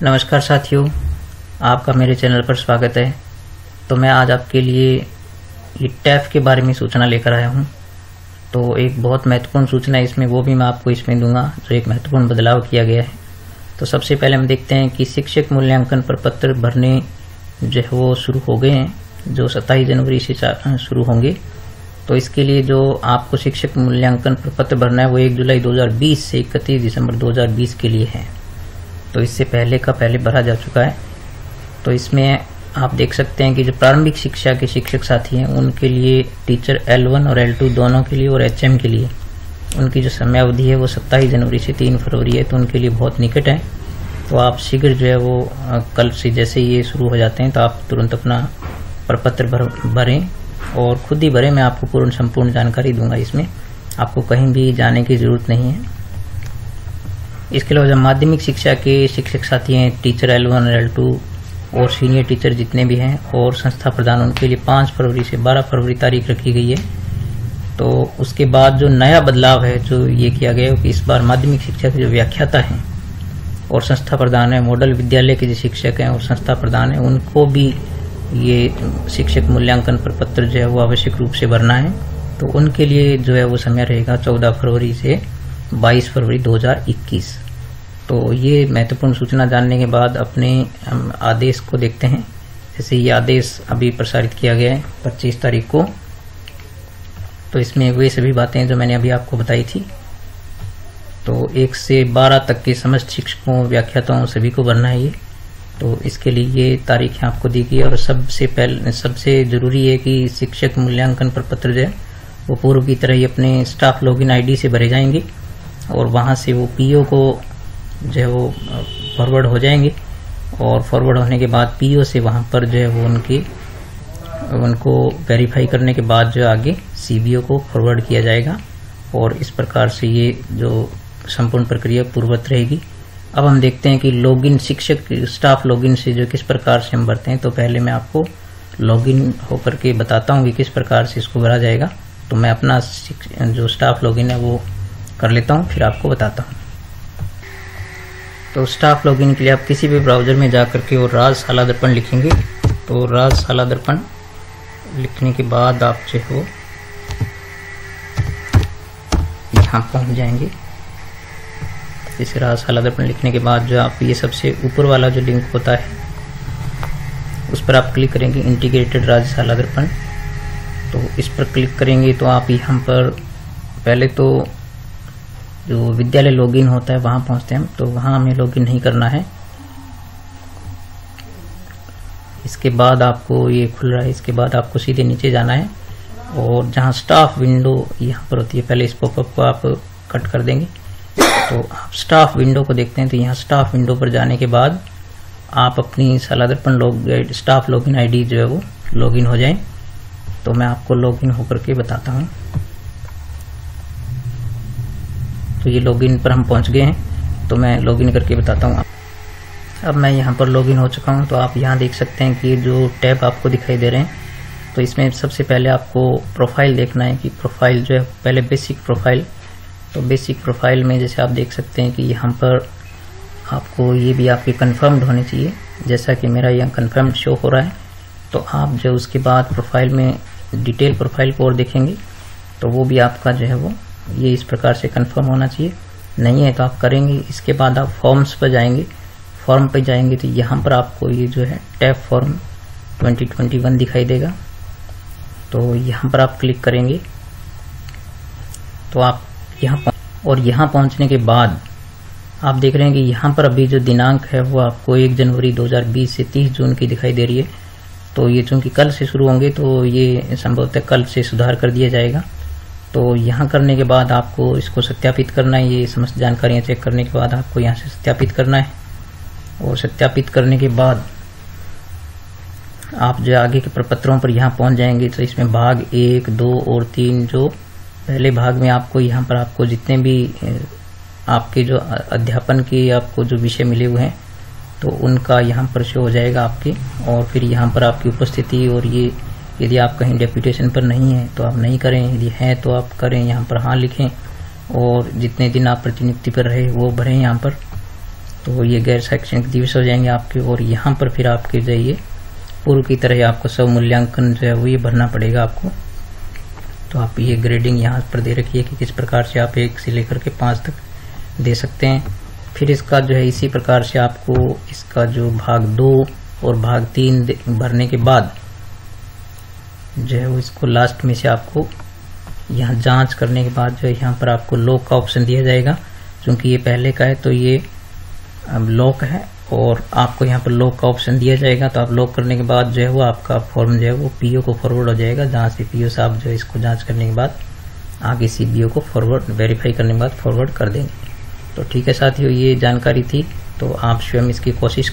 नमस्कार साथियों, आपका मेरे चैनल पर स्वागत है। तो मैं आज आपके लिए ये टैफ के बारे में सूचना लेकर आया हूँ। तो एक बहुत महत्वपूर्ण सूचना है इसमें, वो भी मैं आपको इसमें दूंगा, जो एक महत्वपूर्ण बदलाव किया गया है। तो सबसे पहले हम देखते हैं कि शिक्षक मूल्यांकन प्रपत्र भरने जो है वो शुरू हो गए हैं, जो 27 जनवरी से शुरू होंगे। तो इसके लिए जो आपको शिक्षक मूल्यांकन प्रपत्र भरना है वो 1 जुलाई 2020 से 31 दिसंबर 2020 के लिए है। तो इससे पहले का पहले भरा जा चुका है। तो इसमें आप देख सकते हैं कि जो प्रारंभिक शिक्षा के शिक्षक साथी हैं उनके लिए टीचर L1 और L2 दोनों के लिए और HM के लिए उनकी जो समयावधि है वो 27 जनवरी से 3 फरवरी है। तो उनके लिए बहुत निकट है। तो आप शीघ्र जो है वो कल से जैसे ये शुरू हो जाते हैं तो आप तुरंत अपना प्रपत्र भरें और खुद ही भरें। मैं आपको पूर्ण संपूर्ण जानकारी दूंगा, इसमें आपको कहीं भी जाने की जरूरत नहीं है। इसके अलावा जब माध्यमिक शिक्षा के शिक्षक साथी हैं टीचर L1 और L2 और सीनियर टीचर जितने भी हैं और संस्था प्रधान, उनके लिए 5 फरवरी से 12 फरवरी तारीख रखी गई है। तो उसके बाद जो नया बदलाव है जो ये किया गया है कि इस बार माध्यमिक शिक्षा के जो व्याख्याता हैं और संस्था प्रधान है, मॉडल विद्यालय के जो शिक्षक हैं और संस्था प्रधान है, उनको भी ये शिक्षक मूल्यांकन प्रपत्र जो है वो आवश्यक रूप से भरना है। तो उनके लिए जो है वो समय रहेगा 14 फरवरी से 22 फरवरी 2021। तो ये महत्वपूर्ण सूचना जानने के बाद अपने आदेश को देखते हैं। जैसे ये आदेश अभी प्रसारित किया गया है 25 तारीख को। तो इसमें वे सभी बातें जो मैंने अभी आपको बताई थी। तो 1 से 12 तक के समस्त शिक्षकों, व्याख्याताओं सभी को भरना है ये। तो इसके लिए ये तारीखें आपको दी गई। और सबसे जरूरी है कि शिक्षक मूल्यांकन प्रपत्र जो है वो पूर्व की तरह ही अपने स्टाफ लॉगिन ID से भरे जाएंगे और वहां से वो PO को जो है वो फॉरवर्ड हो जाएंगे। और फॉरवर्ड होने के बाद PO से वहां पर जो है वो उनको वेरीफाई करने के बाद जो आगे CBO को फॉरवर्ड किया जाएगा। और इस प्रकार से ये जो संपूर्ण प्रक्रिया पूर्ववत रहेगी। अब हम देखते हैं कि लॉगिन शिक्षक स्टाफ लॉगिन से जो किस प्रकार से हम भरते हैं। तो पहले मैं आपको लॉगिन होकर के बताता हूँ कि किस प्रकार से इसको भरा जाएगा। तो मैं अपना जो स्टाफ लॉगिन है वो कर लेता हूँ, फिर आपको बताता हूँ। तो स्टाफ लॉगिन के लिए आप किसी भी ब्राउजर में जाकर के और राज शाला दर्पण लिखेंगे। तो राज शाला दर्पण लिखने के बाद आप जो है यहाँ पहुँच जाएंगे। जैसे राज शाला दर्पण लिखने के बाद जो आप ये सबसे ऊपर वाला जो लिंक होता है उस पर आप क्लिक करेंगे, इंटीग्रेटेड राज शाला दर्पण। तो इस पर क्लिक करेंगे तो आप यहाँ पर पहले तो जो विद्यालय लॉगिन होता है वहां पहुंचते हैं। तो वहां हमें लॉगिन नहीं करना है। इसके बाद आपको ये खुल रहा है, इसके बाद आपको सीधे नीचे जाना है और जहां स्टाफ विंडो यहाँ पर होती है, पहले इस पॉपअप को आप कट कर देंगे। तो आप स्टाफ विंडो को देखते हैं। तो यहाँ स्टाफ विंडो पर जाने के बाद आप अपनी शाला दर्पण स्टाफ लॉगिन ID जो है वो लॉगिन हो जाए। तो मैं आपको लॉगिन होकर के बताता हूँ। तो ये लॉगिन पर हम पहुंच गए हैं। तो मैं लॉगिन करके बताता हूँ। अब मैं यहाँ पर लॉगिन हो चुका हूँ। तो आप यहाँ देख सकते हैं कि जो टैब आपको दिखाई दे रहे हैं, तो इसमें सबसे पहले आपको प्रोफाइल देखना है कि प्रोफाइल जो है पहले बेसिक प्रोफाइल। तो बेसिक प्रोफाइल में जैसे आप देख सकते हैं कि यहाँ पर आपको ये भी आपके कन्फर्म्ड होने चाहिए, जैसा कि मेरा यहाँ कन्फर्म्ड शो हो रहा है। तो आप जो उसके बाद प्रोफाइल में डिटेल प्रोफाइल को और देखेंगे तो वो भी आपका जो है वो ये इस प्रकार से कंफर्म होना चाहिए। नहीं है तो आप करेंगे। इसके बाद आप फॉर्म्स पर जाएंगे। फॉर्म पर जाएंगे तो यहाँ पर आपको ये जो है टैब फॉर्म 2021 दिखाई देगा। तो यहाँ पर आप क्लिक करेंगे तो आप यहाँ पहुँचने के बाद आप देख रहे हैं कि यहाँ पर अभी जो दिनांक है वो आपको 1 जनवरी 2020 से 30 जून की दिखाई दे रही है। तो ये चूंकि कल से शुरू होंगे तो ये संभवतः कल से सुधार कर दिया जाएगा। तो यहाँ करने के बाद आपको इसको सत्यापित करना है। ये समस्त जानकारियाँ चेक करने के बाद आपको यहाँ से सत्यापित करना है। और सत्यापित करने के बाद आप जो आगे के प्रपत्रों पर यहाँ पहुँच जाएंगे। तो इसमें भाग 1, 2 और 3, जो पहले भाग में आपको यहाँ पर आपको जितने भी आपके जो अध्यापन के आपको जो विषय मिले हुए हैं तो उनका यहाँ पर शो हो जाएगा आपके। और फिर यहाँ पर आपकी उपस्थिति और ये यदि आप कहीं डेप्यूटेशन पर नहीं है तो आप नहीं करें, यदि हैं तो आप करें, यहाँ पर हाँ लिखें। और जितने दिन आप प्रतिनियुक्ति पर रहे वो भरें यहाँ पर। तो ये गैर शैक्षणिक दिवस हो जाएंगे आपके। और यहाँ पर फिर आपके जो ये पूर्व की तरह आपको सब मूल्यांकन जो है वो ये भरना पड़ेगा आपको। तो आप ये ग्रेडिंग यहाँ पर दे रखी है कि किस प्रकार से आप 1 से लेकर के 5 तक दे सकते हैं। फिर इसका जो है इसी प्रकार से आपको इसका जो भाग 2 और भाग 3 भरने के बाद जो है वो इसको लास्ट में से आपको यहाँ जांच करने के बाद जो है यहाँ पर आपको लॉक का ऑप्शन दिया जाएगा। क्योंकि ये पहले का है तो ये अब लॉक है और आपको यहाँ पर लॉक का ऑप्शन दिया जाएगा। तो आप लॉक करने के बाद जो है वो आपका फॉर्म जो है वो पीओ को फॉरवर्ड हो जाएगा, जहाँ से पीओ साहब जो है इसको जांच करने के बाद आगे सीबीओ को फॉरवर्ड वेरीफाई करने के बाद फॉरवर्ड कर देंगे। तो ठीक है साथियों, ये जानकारी थी, तो आप स्वयं इसकी कोशिश